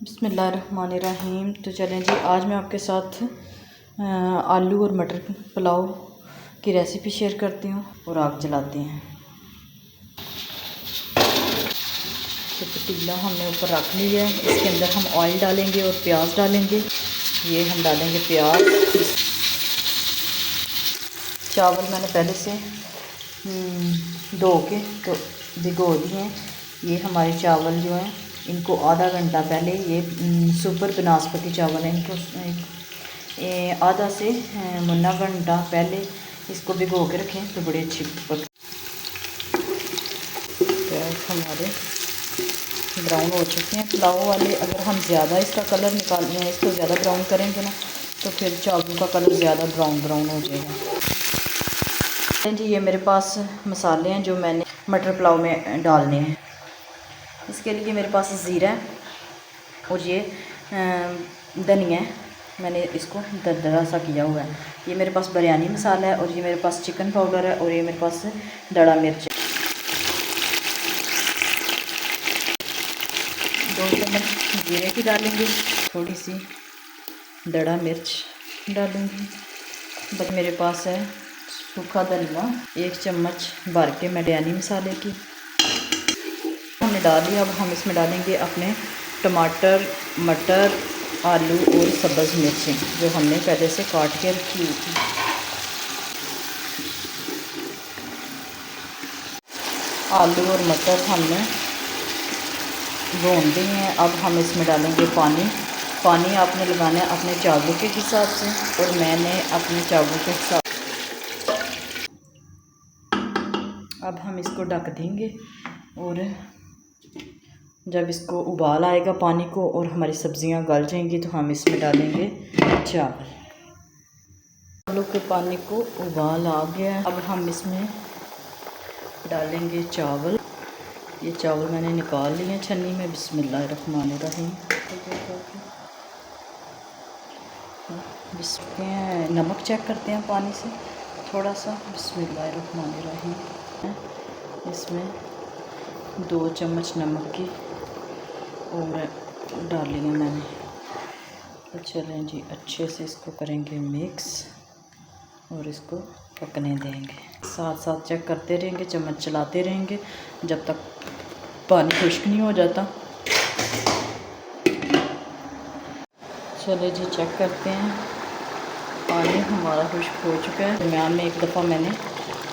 बिस्मिल्लाहिर्रहमानिर्रहीम। तो चलें जी, आज मैं आपके साथ आलू और मटर पुलाव की रेसिपी शेयर करती हूँ। और आग जलाते हैं। तो पतीला हमने ऊपर रख लिया है, इसके अंदर हम ऑयल डालेंगे और प्याज डालेंगे। ये हम डालेंगे प्याज। चावल मैंने पहले से धो के तो भिगो दिए हैं। ये हमारे चावल जो हैं, इनको आधा घंटा पहले, ये सुपर बनास्पति चावल है, इनको आधा से मुन्ना घंटा पहले इसको भिगो के रखें तो बड़े अच्छे पक। प्याज हमारे ब्राउन हो चुके हैं पुलाव वाले। अगर हम ज़्यादा इसका कलर निकालते हैं, इसको ज़्यादा ब्राउन करेंगे ना, तो फिर चावलों का कलर ज़्यादा ब्राउन हो जाएगा जी। ये मेरे पास मसाले हैं जो मैंने मटर पुलाव में डालने हैं। इसके लिए मेरे पास ज़ीरा है और ये धनिया है, मैंने इसको दरदरा सा किया हुआ है। ये मेरे पास बिरयानी मसाला है और ये मेरे पास चिकन पाउडर है और ये मेरे पास दड़ा मिर्च है। 2 चम्मच जीरे की डालेंगे, थोड़ी सी दड़ा मिर्च डालूँगी। बस मेरे पास है सूखा धनिया 1 चम्मच भर के बिरयानी मसाले की हमने डाल दिया। अब हम इसमें डालेंगे अपने टमाटर, मटर, आलू और सब्ज़ मिर्चें जो हमने पहले से काट के रखी हुई थी। आलू और मटर हमने भून दिए हैं। अब हम इसमें डालेंगे पानी। पानी आपने लगाना है अपने चावलों के हिसाब से और मैंने अपने चावलों के हिसाब। अब हम इसको ढक देंगे और जब इसको उबाल आएगा पानी को और हमारी सब्ज़ियां गल जाएंगी तो हम इसमें डालेंगे चावल। आलू के पानी को उबाल आ गया। अब हम इसमें डालेंगे चावल। ये चावल मैंने निकाल लिए हैं छन्नी में। बिस्मिल्लाहिर्रहमानिर्रहीम। नमक चेक करते हैं पानी से थोड़ा सा। बिस्मिल्लाहिर्रहमानिर्रहीम। इसमें 2 चम्मच नमक की और डाली है मैंने। तो चलें जी, अच्छे से इसको करेंगे मिक्स और इसको पकने देंगे। साथ साथ चेक करते रहेंगे, चम्मच चलाते रहेंगे जब तक पानी खुश्क नहीं हो जाता। चले जी, चेक करते हैं। पानी हमारा खुश्क हो चुका है। दरमियान में एक दफ़ा मैंने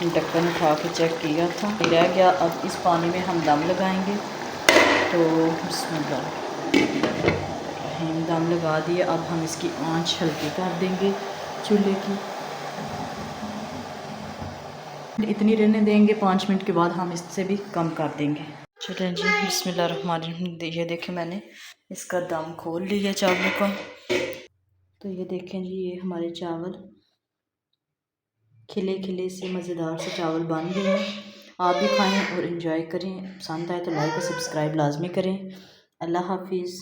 ढक्कन उठा के चेक किया था, रह गया। अब इस पानी में हम दम लगाएंगे। तो बिस्मिल्लाह, दम लगा दिए। अब हम इसकी आंच हल्की कर देंगे चूल्हे की। इतनी रहने देंगे, 5 मिनट के बाद हम इससे भी कम कर देंगे। चलें जी, बिस्मिल्लाहिर्रहमानिर्रहीम। ये देखें, मैंने इसका दम खोल लिया चावलों का। तो ये देखें जी, ये हमारे चावल खिले खिले से मज़ेदार से चावल बन गए हैं। आप भी खाएं और एंजॉय करें। पसंद आए तो लाइक और सब्सक्राइब लाजमी करें। अल्लाह हाफिज़।